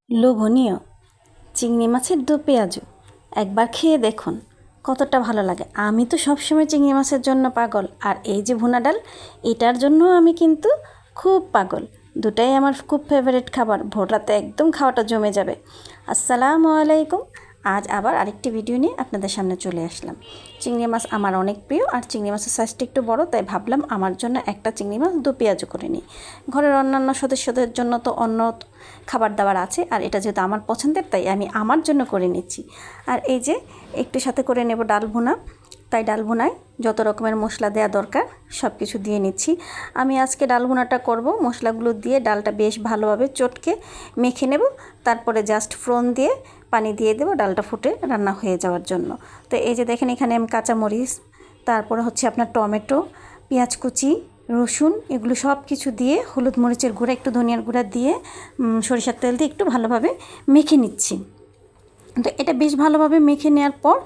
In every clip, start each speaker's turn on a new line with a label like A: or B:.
A: লোভনীয় চিংড়ি মাছের দো পেঁয়াজু একবার খেয়ে দেখুন কতটা ভালো লাগে। আমি তো সবসময় চিংড়ি মাছের জন্য পাগল, আর এই যে ভুনা ডাল, এটার জন্য আমি কিন্তু খুব পাগল। দুটাই আমার খুব ফেভারিট খাবার। ভোর রাতে একদম খাওয়াটা জমে যাবে। আসসালামু আলাইকুম। আজ আবার আরেকটি ভিডিও নিয়ে আপনাদের সামনে চলে আসলাম। চিংড়ি মাছ আমার অনেক প্রিয়, আর চিংড়ি মাছের সাইজটা একটু বড়, তাই ভাবলাম আমার জন্য একটা চিংড়ি মাছ দো পেঁয়াজু করে নিই। ঘরের অন্যান্য সদস্যদের জন্য তো অন্য খাবার দাবার আছে, আর এটা যেহেতু আমার পছন্দের তাই আমি আমার জন্য করে নিচ্ছি। আর এই যে একটু সাথে করে নেব ডাল ভুনা, তাই ডাল ভুনায় যত রকমের মশলা দেওয়া দরকার সব কিছু দিয়ে নিচ্ছি। আমি আজকে ডাল ভুনাটা করব মশলাগুলো দিয়ে, ডালটা বেশ ভালোভাবে চটকে মেখে নেব, তারপরে জাস্ট ফোড়ন দিয়ে পানি দিয়ে দেবো ডালটা ফুটে রান্না হয়ে যাওয়ার জন্য। তো এই যে দেখেন এখানে আমি কাঁচামরিচ, তারপরে হচ্ছে আপনার টমেটো, পেঁয়াজ কুচি, রসুন, এগুলো সব কিছু দিয়ে হলুদ মরিচের গুঁড়া, একটু ধনিয়ার গুঁড়া দিয়ে সরিষার তেল দিয়ে একটু ভালোভাবে মেখে নিচ্ছি। তো এটা বেশ ভালোভাবে মেখে নেওয়ার পর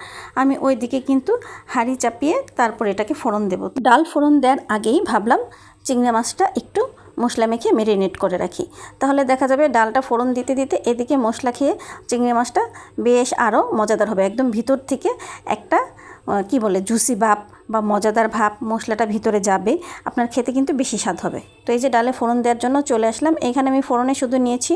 A: আমি ওই দিকে কিন্তু হাঁড়ি চাপিয়ে তারপর এটাকে ফোড়ন দেব। ডাল ফোড়ন দেওয়ার আগেই ভাবলাম চিংড়ি মাছটা একটু মশলা মেখে মেরিনেট করে রাখি, তাহলে দেখা যাবে ডালটা ফোড়ন দিতে দিতে এদিকে মশলা খেয়ে চিংড়ি মাছটা বেশ আরও মজাদার হবে। একদম ভিতর থেকে একটা কি বলে জুসি ভাব বা মজাদার ভাব মশলাটা ভিতরে যাবে, আপনার খেতে কিন্তু বেশি স্বাদ হবে। তো এই যে ডালে ফোড়ন দেওয়ার জন্য চলে আসলাম। এখানে আমি ফোড়নে শুধু নিয়েছি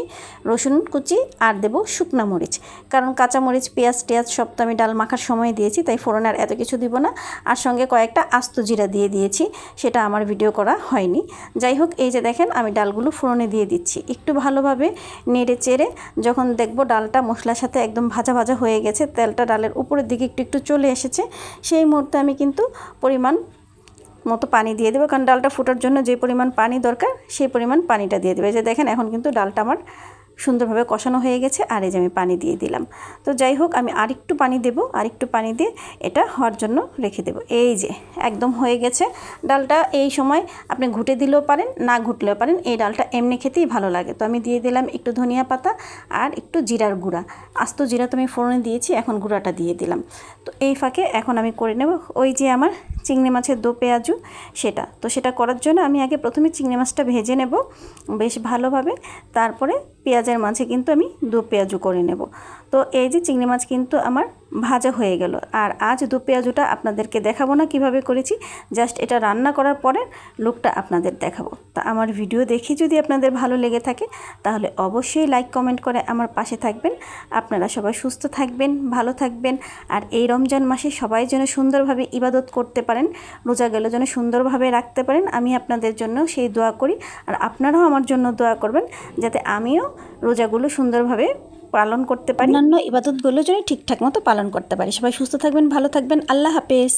A: রসুন কুচি আর দেবো শুকনা মরিচ, কারণ কাঁচা মরিচ পেঁয়াজ টেয়াজ সব তো আমি ডাল মাখার সময় দিয়েছি, তাই ফোড়নে আর এত কিছু দিব না। আর সঙ্গে কয়েকটা আস্ত জিরা দিয়ে দিয়েছি, সেটা আমার ভিডিও করা হয়নি। যাই হোক, এই যে দেখেন আমি ডালগুলো ফোড়নে দিয়ে দিচ্ছি, একটু ভালোভাবে নেড়ে চেড়ে যখন দেখবো ডালটা মশলার সাথে একদম ভাজা ভাজা হয়ে গেছে, তেলটা ডালের উপরের দিকে একটু একটু চলে এসেছে, সেই মুহূর্তে আমি কিন্তু পরিমাণ মতো পানি দিয়ে দেবো, কারণ ডালটা ফোটার জন্য যে পরিমাণ পানি দরকার সেই পরিমাণ পানিটা দিয়ে দেবে। যে দেখেন এখন কিন্তু ডালটা আমার সুন্দরভাবে কষানো হয়ে গেছে, আর এই যে আমি পানি দিয়ে দিলাম। তো যাই হোক, আমি আরেকটু পানি দেবো, আরেকটু পানি দিয়ে এটা হওয়ার জন্য রেখে দেবো। এই যে একদম হয়ে গেছে ডালটা। এই সময় আপনি ঘুটে দিলেও পারেন, না ঘুটলেও পারেন, এই ডালটা এমনি খেতেই ভালো লাগে। তো আমি দিয়ে দিলাম একটু ধনিয়া পাতা আর একটু জিরার গুঁড়া, আস্ত জিরা তো আমি ফোড়নে দিয়েছি, এখন গুঁড়াটা দিয়ে দিলাম। তো এই ফাঁকে এখন আমি করে নেব ওই যে আমার চিংড়ি মাছের দো পেঁয়াজু, সেটা তো সেটা করার জন্য আমি আগে প্রথমে চিংড়ি মাছটা ভেজে নেব বেশ ভালোভাবে, তারপরে পেঁয়াজের মাঝে কিন্তু আমি দো পেঁয়াজু করে নেব। তো এই যে চিংড়ি মাছ কিন্তু আমার ভাজা হয়ে গেল। আর আজ দো পেঁয়াজুটা আপনাদেরকে দেখাবো না কিভাবে করেছি, জাস্ট এটা রান্না করার পরে লুকটা আপনাদের দেখাবো। তা আমার ভিডিও দেখে যদি আপনাদের ভালো লেগে থাকে তাহলে অবশ্যই লাইক কমেন্ট করে আমার পাশে থাকবেন। আপনারা সবাই সুস্থ থাকবেন, ভালো থাকবেন, আর এই রমজান মাসে সবাই যেন সুন্দরভাবে ইবাদত করতে পারেন, রোজাগুলো যেন সুন্দরভাবে রাখতে পারেন, আমি আপনাদের জন্য সেই দোয়া করি। আর আপনারাও আমার জন্য দোয়া করবেন যাতে আমিও রোজাগুলো সুন্দরভাবে পালন করতে পারি, অন্যান্য ইবাদতগুলো যেন ঠিকঠাক মতো পালন করতে পারি। সবাই সুস্থ থাকবেন, ভালো থাকবেন। আল্লাহ হাফেজ।